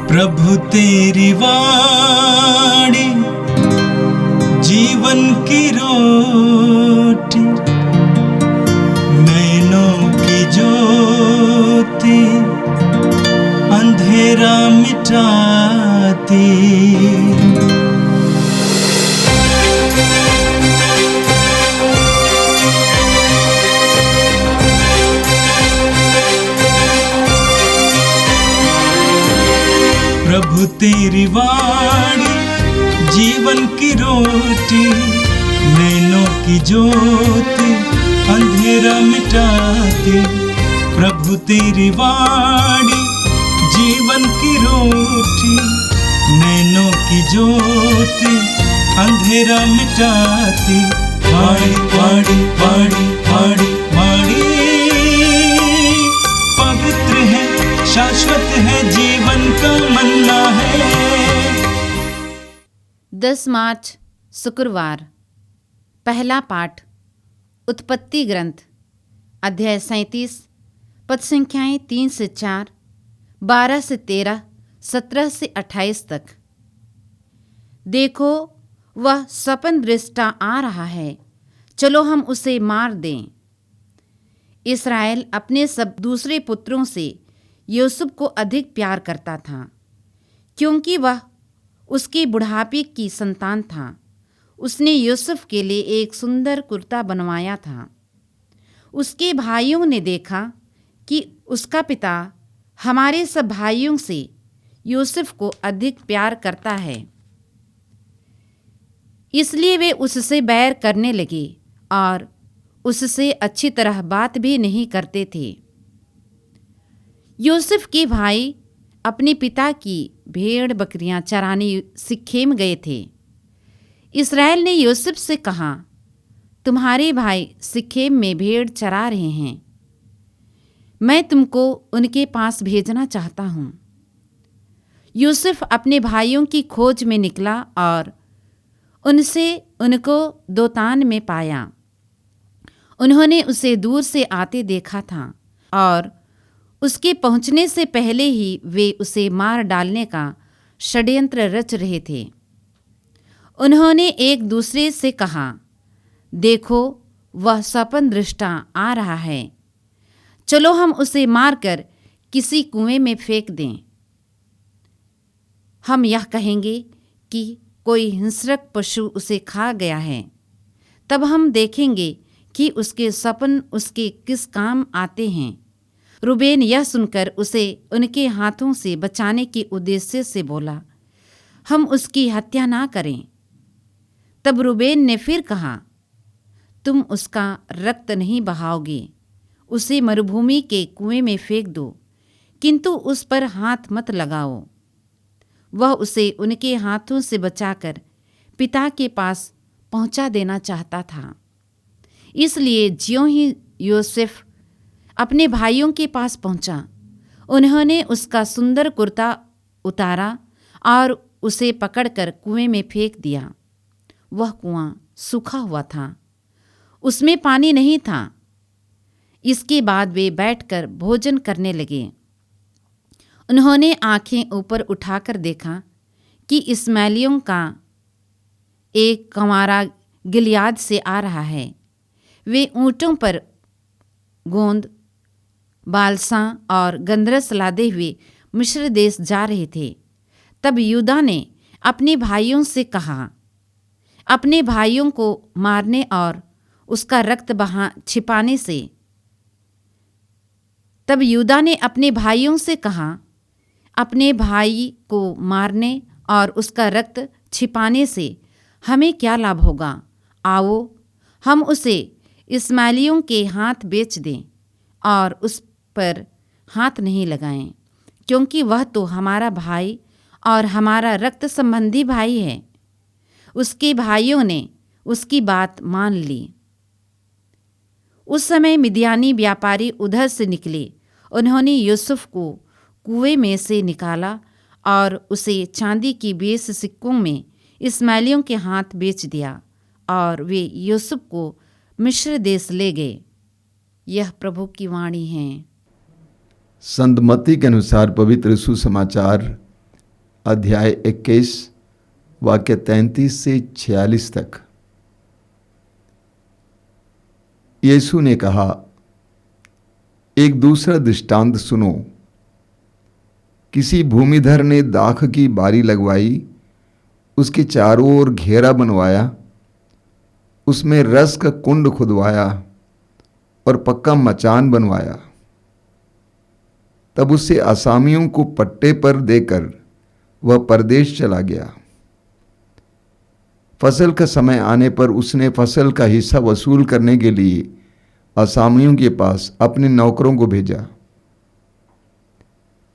प्रभु तेरी वाणी जीवन की रोटी, नैनों की ज्योति अंधेरा मिटाती। प्रभु तेरी वाणी जीवन की रोटी, नैनों की ज्योति अंधेरा मिटाती। प्रभु तेरी वाणी जीवन की रोटी, नैनों की ज्योति अंधेरा मिटाती। वाणी वाणी वाणी वाणी वाणी पवित्र है, शाश्वत है, जीवन का मन्ना है। 10 मार्च शुक्रवार। पहला पाठ उत्पत्ति ग्रंथ अध्याय 37 पद संख्याएं 3 से 4, 12 से 13, 17 से 28 तक। देखो, वह स्वप्न दृष्टा आ रहा है, चलो हम उसे मार दें। इस्राएल अपने सब दूसरे पुत्रों से यूसुफ को अधिक प्यार करता था, क्योंकि वह उसके बुढ़ापे की संतान था। उसने यूसुफ के लिए एक सुंदर कुर्ता बनवाया था। उसके भाइयों ने देखा कि उसका पिता हमारे सब भाइयों से यूसुफ को अधिक प्यार करता है, इसलिए वे उससे बैर करने लगे और उससे अच्छी तरह बात भी नहीं करते थे। यूसुफ के भाई अपने पिता की भेड़ बकरियां चराने सिखेम गए थे। इस्राएल ने यूसुफ से कहा, तुम्हारे भाई सिखेम में भेड़ चरा रहे हैं, मैं तुमको उनके पास भेजना चाहता हूँ। यूसुफ अपने भाइयों की खोज में निकला और उनको दोतान में पाया। उन्होंने उसे दूर से आते देखा था और उसके पहुंचने से पहले ही वे उसे मार डालने का षड्यंत्र रच रहे थे। उन्होंने एक दूसरे से कहा, देखो, वह स्वप्न दृष्टा आ रहा है, चलो हम उसे मारकर किसी कुएं में फेंक दें। हम यह कहेंगे कि कोई हिंसक पशु उसे खा गया है, तब हम देखेंगे कि उसके स्वप्न उसके किस काम आते हैं। रूबेन यह सुनकर उसे उनके हाथों से बचाने के उद्देश्य से बोला, हम उसकी हत्या ना करें। तब रूबेन ने फिर कहा, तुम उसका रक्त नहीं बहाओगे, उसे मरुभूमि के कुएं में फेंक दो, किंतु उस पर हाथ मत लगाओ। वह उसे उनके हाथों से बचाकर पिता के पास पहुंचा देना चाहता था। इसलिए ज्यों ही यूसुफ अपने भाइयों के पास पहुंचा, उन्होंने उसका सुंदर कुर्ता उतारा और उसे पकड़कर कुएं में फेंक दिया। वह कुआं सूखा हुआ था, उसमें पानी नहीं था। इसके बाद वे बैठकर भोजन करने लगे। उन्होंने आंखें ऊपर उठाकर देखा कि इस्माइलियों का एक कंवारा गिलियाद से आ रहा है। वे ऊँटों पर गोंद, बालसा और गंदरस लादे हुए मिस्र देश जा रहे थे। तब यूदा ने अपने भाइयों से कहा, अपने भाइयों को मारने और उसका रक्त छिपाने से तब यूदा ने अपने भाइयों से कहा, अपने भाई को मारने और उसका रक्त छिपाने से हमें क्या लाभ होगा? आओ, हम उसे इस्माइलियों के हाथ बेच दें और उस पर हाथ नहीं लगाएं, क्योंकि वह तो हमारा भाई और हमारा रक्त संबंधी भाई है। उसके भाइयों ने उसकी बात मान ली। उस समय मिद्यानी व्यापारी उधर से निकले। उन्होंने यूसुफ को कुएं में से निकाला और उसे चांदी की 20 सिक्कों में इस्माइलियों के हाथ बेच दिया और वे यूसुफ को मिस्र देश ले गए। यह प्रभु की वाणी है। संत मत्ती के अनुसार पवित्र सुसमाचार अध्याय 21 वाक्य 33 से 46 तक। यीशु ने कहा, एक दूसरा दृष्टांत सुनो। किसी भूमिधर ने दाख की बारी लगवाई, उसके चारों ओर घेरा बनवाया, उसमें रस का कुंड खुदवाया और पक्का मचान बनवाया। तब उसे असामियों को पट्टे पर देकर वह परदेश चला गया। फसल का समय आने पर उसने फसल का हिस्सा वसूल करने के लिए असामियों के पास अपने नौकरों को भेजा।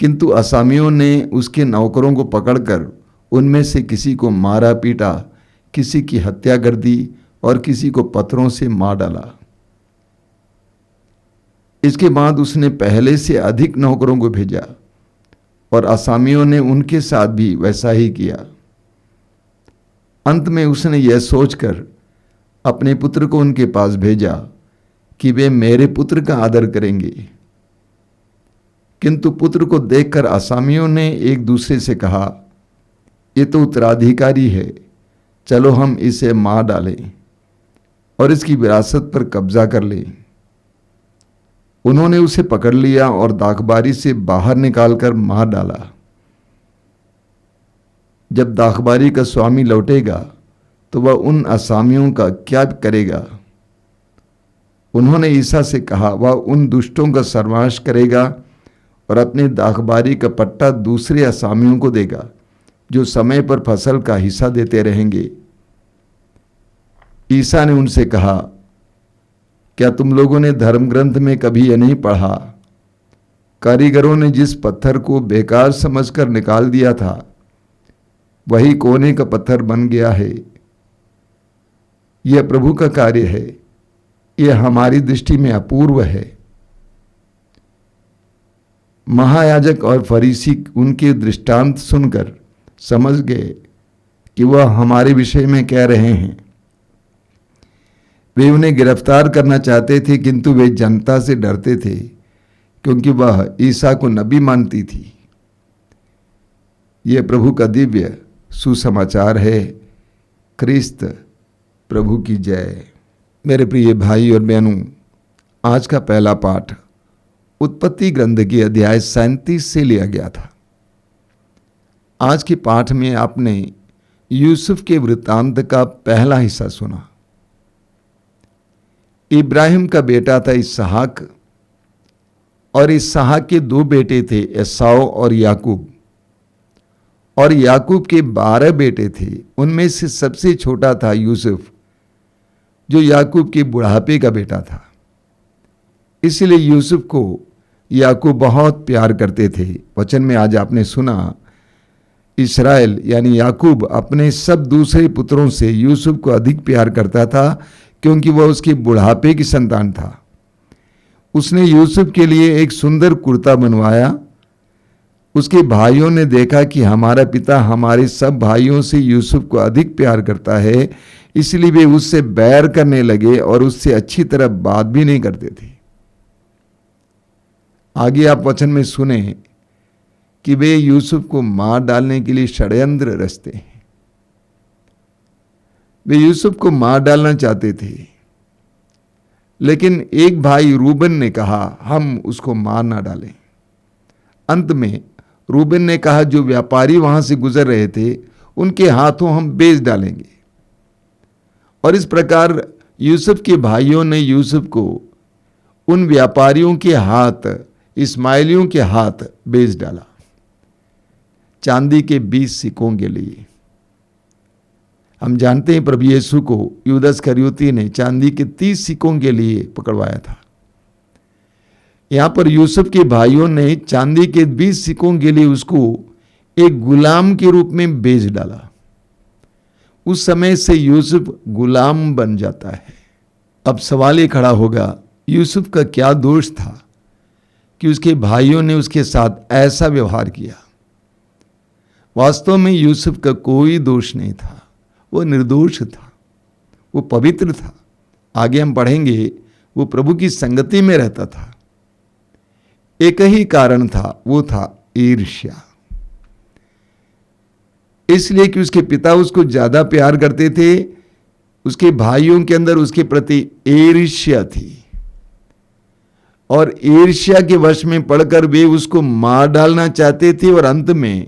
किंतु असामियों ने उसके नौकरों को पकड़कर उनमें से किसी को मारा पीटा, किसी की हत्या कर दी और किसी को पत्थरों से मार डाला। इसके बाद उसने पहले से अधिक नौकरों को भेजा और असामियों ने उनके साथ भी वैसा ही किया। अंत में उसने यह सोचकर अपने पुत्र को उनके पास भेजा कि वे मेरे पुत्र का आदर करेंगे। किंतु पुत्र को देखकर असामियों ने एक दूसरे से कहा, ये तो उत्तराधिकारी है, चलो हम इसे मार डालें और इसकी विरासत पर कब्जा कर लें। उन्होंने उसे पकड़ लिया और दाखबारी से बाहर निकालकर मार डाला। जब दाखबारी का स्वामी लौटेगा तो वह उन असामियों का क्या करेगा? उन्होंने ईसा से कहा, वह उन दुष्टों का सर्वनाश करेगा और अपने दाखबारी का पट्टा दूसरे असामियों को देगा, जो समय पर फसल का हिस्सा देते रहेंगे। ईसा ने उनसे कहा, क्या तुम लोगों ने धर्म ग्रंथ में कभी यह नहीं पढ़ा, कारीगरों ने जिस पत्थर को बेकार समझकर निकाल दिया था, वही कोने का पत्थर बन गया है। यह प्रभु का कार्य है, यह हमारी दृष्टि में अपूर्व है। महायाजक और फरीसी उनके दृष्टांत सुनकर समझ गए कि वह हमारे विषय में कह रहे हैं। वे उन्हें गिरफ्तार करना चाहते थे, किंतु वे जनता से डरते थे, क्योंकि वह ईसा को नबी मानती थी। यह प्रभु का दिव्य सुसमाचार है। क्रिस्त प्रभु की जय। मेरे प्रिय भाई और बहनों, आज का पहला पाठ उत्पत्ति ग्रंथ के अध्याय 37 से लिया गया था। आज के पाठ में आपने यूसुफ के वृत्तांत का पहला हिस्सा सुना। इब्राहिम का बेटा था इसहाक और इसहाक के दो बेटे थे, एसाव और याकूब। और याकूब के 12 बेटे थे। उनमें से सबसे छोटा था यूसुफ, जो याकूब के बुढ़ापे का बेटा था। इसलिए यूसुफ को याकूब बहुत प्यार करते थे। वचन में आज आपने सुना, इस्राएल यानी याकूब अपने सब दूसरे पुत्रों से यूसुफ को अधिक प्यार करता था, क्योंकि वह उसके बुढ़ापे की संतान था। उसने यूसुफ के लिए एक सुंदर कुर्ता बनवाया। उसके भाइयों ने देखा कि हमारा पिता हमारे सब भाइयों से यूसुफ को अधिक प्यार करता है, इसलिए वे उससे बैर करने लगे और उससे अच्छी तरह बात भी नहीं करते थे। आगे आप वचन में सुने कि वे यूसुफ को मार डालने के लिए षड्यंत्र रचते हैं। वे यूसुफ को मार डालना चाहते थे, लेकिन एक भाई रूबन ने कहा, हम उसको मार ना डालें। अंत में रूबन ने कहा, जो व्यापारी वहां से गुजर रहे थे उनके हाथों हम बेच डालेंगे। और इस प्रकार यूसुफ के भाइयों ने यूसुफ को उन व्यापारियों के हाथ, इस्माइलियों के हाथ बेच डाला, चांदी के 20 सिक्कों के लिए। हम जानते हैं प्रभु यीशु को यूदा इस्करियोती ने चांदी के 30 सिक्कों के लिए पकड़वाया था। यहां पर यूसुफ के भाइयों ने चांदी के 20 सिक्कों के लिए उसको एक गुलाम के रूप में बेच डाला। उस समय से यूसुफ गुलाम बन जाता है। अब सवाल ये खड़ा होगा, यूसुफ का क्या दोष था कि उसके भाइयों ने उसके साथ ऐसा व्यवहार किया? वास्तव में यूसुफ का कोई दोष नहीं था। वो निर्दोष था, वो पवित्र था। आगे हम पढ़ेंगे, वो प्रभु की संगति में रहता था। एक ही कारण था, वो था ईर्ष्या। इसलिए कि उसके पिता उसको ज्यादा प्यार करते थे। उसके भाइयों के अंदर उसके प्रति ईर्ष्या थी और ईर्ष्या के वश में पड़कर वे उसको मार डालना चाहते थे और अंत में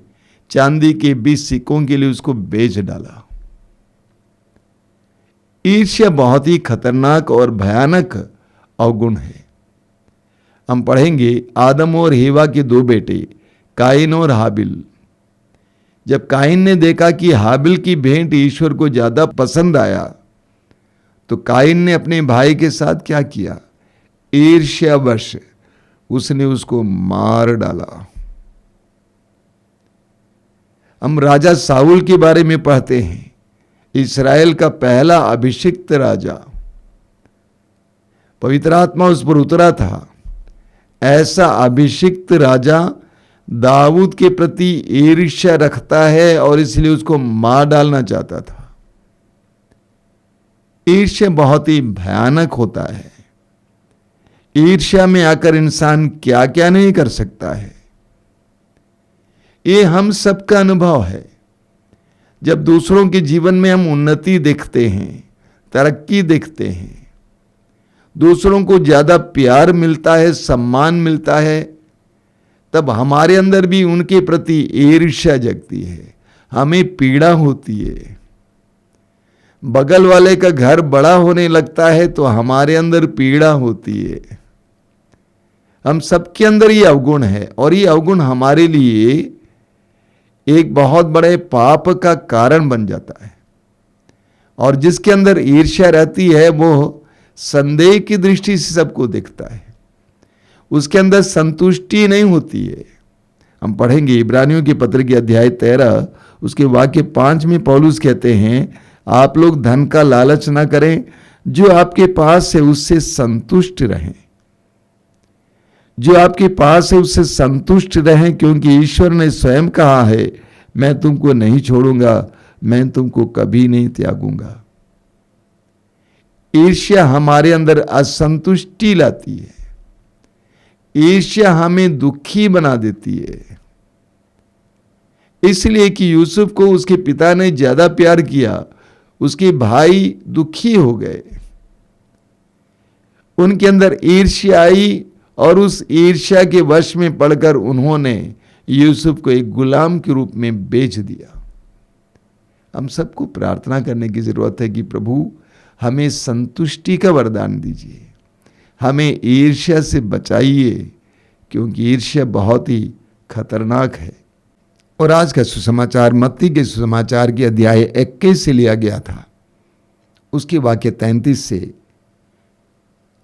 चांदी के 20 सिक्कों के लिए उसको बेच डाला। ईर्ष्या बहुत ही खतरनाक और भयानक अवगुण है। हम पढ़ेंगे आदम और हेवा के 2 बेटे काइन और हाबिल। जब काइन ने देखा कि हाबिल की भेंट ईश्वर को ज्यादा पसंद आया तो काइन ने अपने भाई के साथ क्या किया? ईर्ष्यावश उसने उसको मार डाला। हम राजा साउल के बारे में पढ़ते हैं, इस्राएल का पहला अभिषिक्त राजा। पवित्र आत्मा उस पर उतरा था। ऐसा अभिषिक्त राजा दाऊद के प्रति ईर्ष्या रखता है और इसलिए उसको मार डालना चाहता था। ईर्ष्या बहुत ही भयानक होता है। ईर्ष्या में आकर इंसान क्या क्या नहीं कर सकता है। ये हम सबका अनुभव है। जब दूसरों के जीवन में हम उन्नति देखते हैं, तरक्की देखते हैं, दूसरों को ज्यादा प्यार मिलता है, सम्मान मिलता है, तब हमारे अंदर भी उनके प्रति ईर्ष्या जगती है, हमें पीड़ा होती है। बगल वाले का घर बड़ा होने लगता है तो हमारे अंदर पीड़ा होती है। हम सबके अंदर ये अवगुण है और ये अवगुण हमारे लिए एक बहुत बड़े पाप का कारण बन जाता है। और जिसके अंदर ईर्ष्या रहती है वो संदेह की दृष्टि से सबको देखता है, उसके अंदर संतुष्टि नहीं होती है। हम पढ़ेंगे इब्रानियों के पत्र के अध्याय 13 उसके वाक्य 5 में पौलुस कहते हैं, आप लोग धन का लालच ना करें, जो आपके पास है उससे संतुष्ट रहें। जो आपके पास है उससे संतुष्ट रहें, क्योंकि ईश्वर ने स्वयं कहा है, मैं तुमको नहीं छोड़ूंगा, मैं तुमको कभी नहीं त्यागूंगा। ईर्ष्या हमारे अंदर असंतुष्टि लाती है। ईर्ष्या हमें दुखी बना देती है। इसलिए कि यूसुफ को उसके पिता ने ज्यादा प्यार किया, उसके भाई दुखी हो गए, उनके अंदर ईर्ष्या आई और उस ईर्ष्या के वश में पड़कर उन्होंने यूसुफ को एक गुलाम के रूप में बेच दिया। हम सबको प्रार्थना करने की जरूरत है कि प्रभु हमें संतुष्टि का वरदान दीजिए, हमें ईर्ष्या से बचाइए, क्योंकि ईर्ष्या बहुत ही खतरनाक है। और आज का सुसमाचार मत्ती के सुसमाचार के अध्याय 21 से लिया गया था, उसके वाक्य 33 से।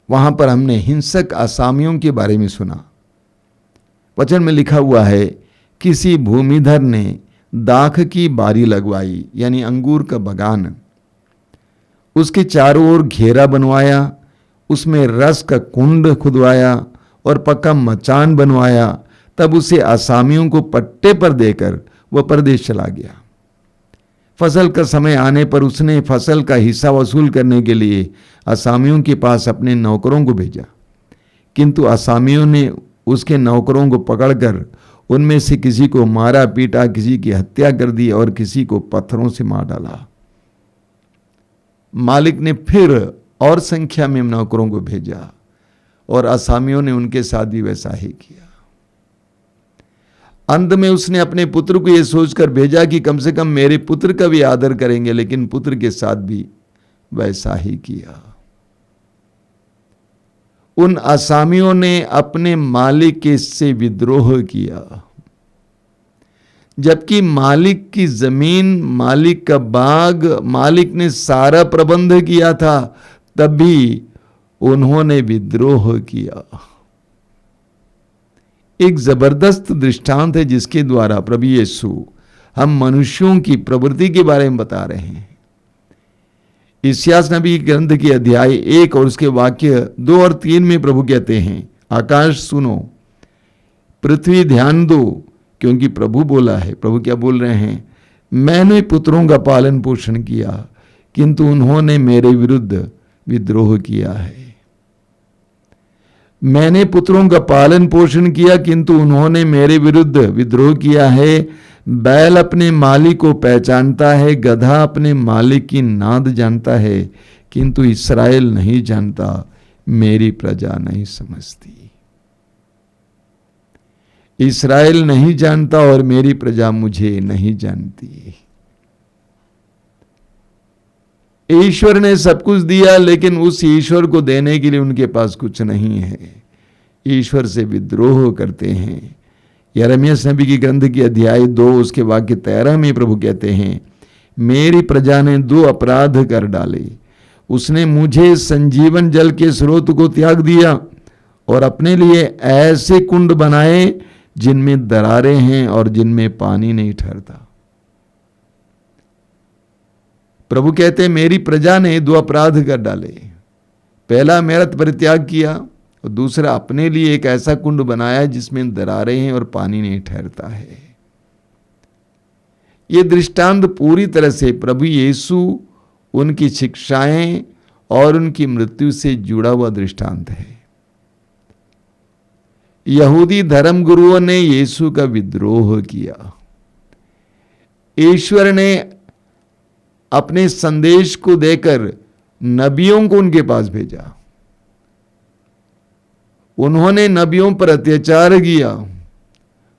वहां पर हमने हिंसक असामियों के बारे में सुना। वचन में लिखा हुआ है, किसी भूमिधर ने दाख की बारी लगवाई, यानी अंगूर का बगान, उसके चारों ओर घेरा बनवाया, उसमें रस का कुंड खुदवाया और पक्का मचान बनवाया। तब उसे असामियों को पट्टे पर देकर वह परदेश चला गया। फसल का समय आने पर उसने फसल का हिस्सा वसूल करने के लिए असामियों के पास अपने नौकरों को भेजा, किंतु असामियों ने उसके नौकरों को पकड़कर उनमें से किसी को मारा पीटा, किसी की हत्या कर दी और किसी को पत्थरों से मार डाला। मालिक ने फिर और संख्या में नौकरों को भेजा और असामियों ने उनके साथ भी वैसा ही किया। अंत में उसने अपने पुत्र को यह सोचकर भेजा कि कम से कम मेरे पुत्र का भी आदर करेंगे, लेकिन पुत्र के साथ भी वैसा ही किया। उन असामियों ने अपने मालिक से विद्रोह किया, जबकि मालिक की जमीन, मालिक का बाग, मालिक ने सारा प्रबंध किया था, तब भी उन्होंने विद्रोह किया। एक जबरदस्त दृष्टांत है जिसके द्वारा प्रभु यीशु हम मनुष्यों की प्रवृत्ति के बारे में बता रहे हैं। इस्यास नबी ग्रंथ के अध्याय 1 और उसके वाक्य 2 और 3 में प्रभु कहते हैं, आकाश सुनो, पृथ्वी ध्यान दो, क्योंकि प्रभु बोला है। प्रभु क्या बोल रहे हैं? मैंने पुत्रों का पालन पोषण किया, किंतु उन्होंने मेरे विरुद्ध विद्रोह किया है। मैंने पुत्रों का पालन पोषण किया, किंतु उन्होंने मेरे विरुद्ध विद्रोह किया है। बैल अपने मालिक को पहचानता है, गधा अपने मालिक की नाद जानता है, किंतु इस्राएल नहीं जानता, मेरी प्रजा नहीं समझती। इस्राएल नहीं जानता और मेरी प्रजा मुझे नहीं जानती। ईश्वर ने सब कुछ दिया, लेकिन उस ईश्वर को देने के लिए उनके पास कुछ नहीं है। ईश्वर से विद्रोह करते हैं। यिर्मयाह नबी की ग्रंथ की अध्याय 2 उसके वाक्य 13 में प्रभु कहते हैं, मेरी प्रजा ने 2 अपराध कर डाले। उसने मुझे संजीवन जल के स्रोत को त्याग दिया और अपने लिए ऐसे कुंड बनाए जिनमें दरारें हैं और जिनमें पानी नहीं ठहरता। प्रभु कहते हैं, मेरी प्रजा ने 2 अपराध कर डाले। पहला मेरा परित्याग किया और दूसरा अपने लिए एक ऐसा कुंड बनाया जिसमें दरारें हैं और पानी नहीं ठहरता है। ये दृष्टांत पूरी तरह से प्रभु यीशु, उनकी शिक्षाएं और उनकी मृत्यु से जुड़ा हुआ दृष्टांत है। यहूदी धर्मगुरुओं ने यीशु का विद्रोह किया। ईश्वर ने अपने संदेश को देकर नबियों को उनके पास भेजा। उन्होंने नबियों पर अत्याचार किया,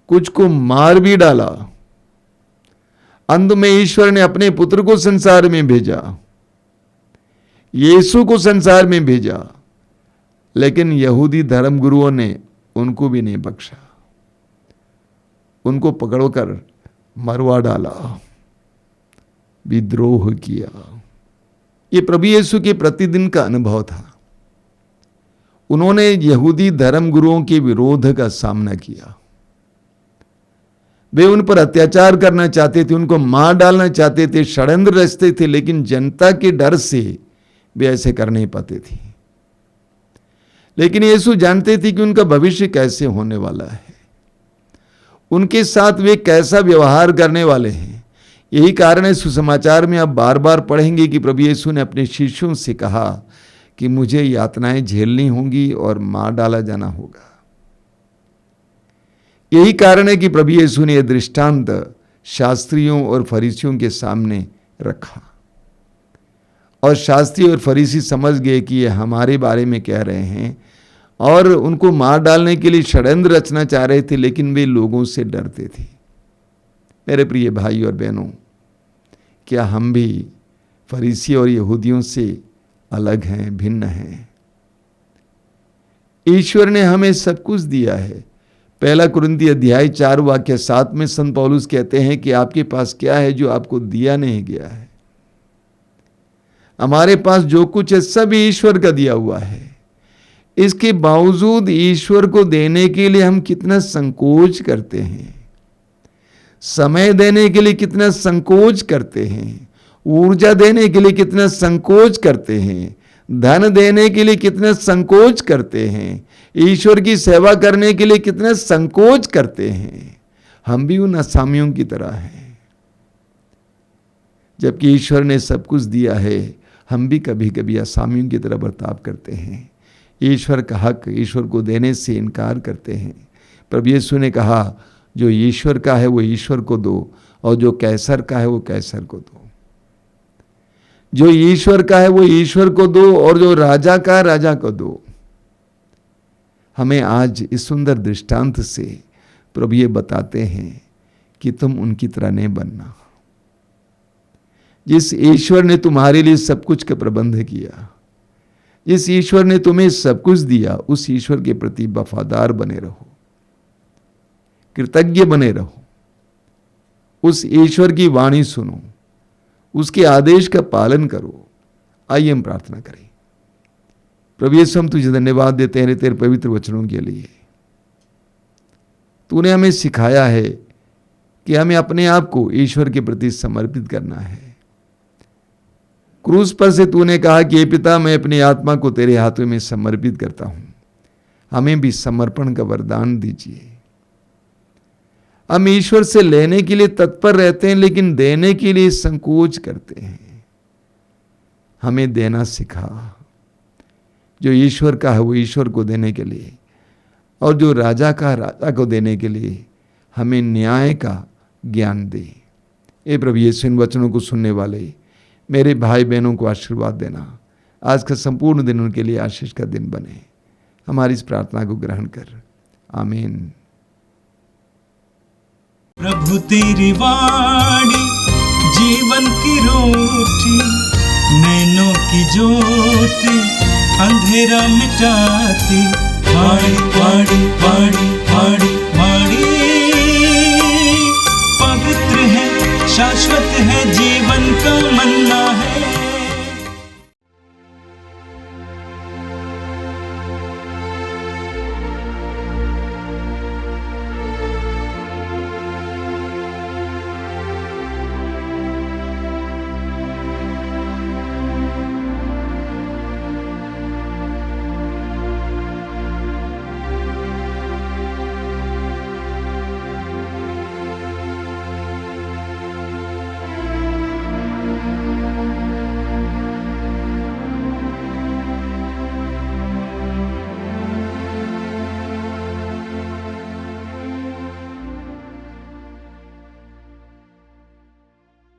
कुछ को मार भी डाला। अंत में ईश्वर ने अपने पुत्र को संसार में भेजा, यीशु को संसार में भेजा, लेकिन यहूदी धर्मगुरुओं ने उनको भी नहीं बख्शा। उनको पकड़कर मरवा डाला, विद्रोह किया। ये प्रभु यीशु के प्रतिदिन का अनुभव था। उन्होंने यहूदी धर्मगुरुओं के विरोध का सामना किया। वे उन पर अत्याचार करना चाहते थे, उनको मार डालना चाहते थे, षड्यंत्र रचते थे, लेकिन जनता के डर से वे ऐसे कर नहीं पाते थे। लेकिन यीशु जानते थे कि उनका भविष्य कैसे होने वाला है, उनके साथ वे कैसा व्यवहार करने वाले हैं। यही कारण है सुसमाचार में आप बार बार पढ़ेंगे कि प्रभु यीशु ने अपने शिष्यों से कहा कि मुझे यातनाएं झेलनी होंगी और मार डाला जाना होगा। यही कारण है कि प्रभु यीशु ने यह दृष्टांत शास्त्रियों और फरीसियों के सामने रखा, और शास्त्री और फरीसी समझ गए कि ये हमारे बारे में कह रहे हैं, और उनको मार डालने के लिए षड्यंत्र रचना चाह रहे थे, लेकिन वे लोगों से डरते थे। मेरे प्रिय भाई और बहनों, क्या हम भी फरीसी और यहूदियों से अलग हैं, भिन्न हैं? ईश्वर ने हमें सब कुछ दिया है। 1 कुरिन्ती अध्याय 4 वाक्य 7 में संत पौलुस कहते हैं कि आपके पास क्या है जो आपको दिया नहीं गया है? हमारे पास जो कुछ है सब ईश्वर का दिया हुआ है। इसके बावजूद ईश्वर को देने के लिए हम कितना संकोच करते हैं, समय देने के लिए कितना संकोच करते हैं, ऊर्जा देने के लिए कितना संकोच करते हैं, धन देने के लिए कितना संकोच करते हैं, ईश्वर की सेवा करने के लिए कितना संकोच करते हैं। हम भी उन असामियों की तरह हैं। जबकि ईश्वर ने सब कुछ दिया है, हम भी कभी कभी असामियों की तरह बर्ताव करते हैं। ईश्वर का हक ईश्वर को देने से इनकार करते हैं। प्रभु यीशु ने कहा, जो ईश्वर का है वो ईश्वर को दो, और जो कैसर का है वो कैसर को दो। जो ईश्वर का है वो ईश्वर को दो, और जो राजा का है राजा को दो। हमें आज इस सुंदर दृष्टांत से प्रभु ये बताते हैं कि तुम उनकी तरह नहीं बनना। जिस ईश्वर ने तुम्हारे लिए सब कुछ का प्रबंध किया, जिस ईश्वर ने तुम्हें सब कुछ दिया, उस ईश्वर के प्रति वफादार बने रहो, कृतज्ञ बने रहो। उस ईश्वर की वाणी सुनो, उसके आदेश का पालन करो। आइए हम प्रार्थना करें। प्रभु यीशु, हम तुझे धन्यवाद देते हैं तेरे पवित्र वचनों के लिए। तूने हमें सिखाया है कि हमें अपने आप को ईश्वर के प्रति समर्पित करना है। क्रूस पर से तूने कहा कि हे पिता, मैं अपनी आत्मा को तेरे हाथों में समर्पित करता हूं। हमें भी समर्पण का वरदान दीजिए। हम ईश्वर से लेने के लिए तत्पर रहते हैं, लेकिन देने के लिए संकोच करते हैं। हमें देना सिखा। जो ईश्वर का है वो ईश्वर को देने के लिए, और जो राजा का राजा को देने के लिए हमें न्याय का ज्ञान दे। ए प्रभु यीशु, इन वचनों को सुनने वाले मेरे भाई बहनों को आशीर्वाद देना। आज का संपूर्ण दिन उनके लिए आशीष का दिन बने। हमारी इस प्रार्थना को ग्रहण कर, आमीन। प्रभु तेरी वाणी जीवन की रोटी, नैनों की ज्योति अंधेरा मिटाती। वाणी वाणी वाणी वाणी वाणी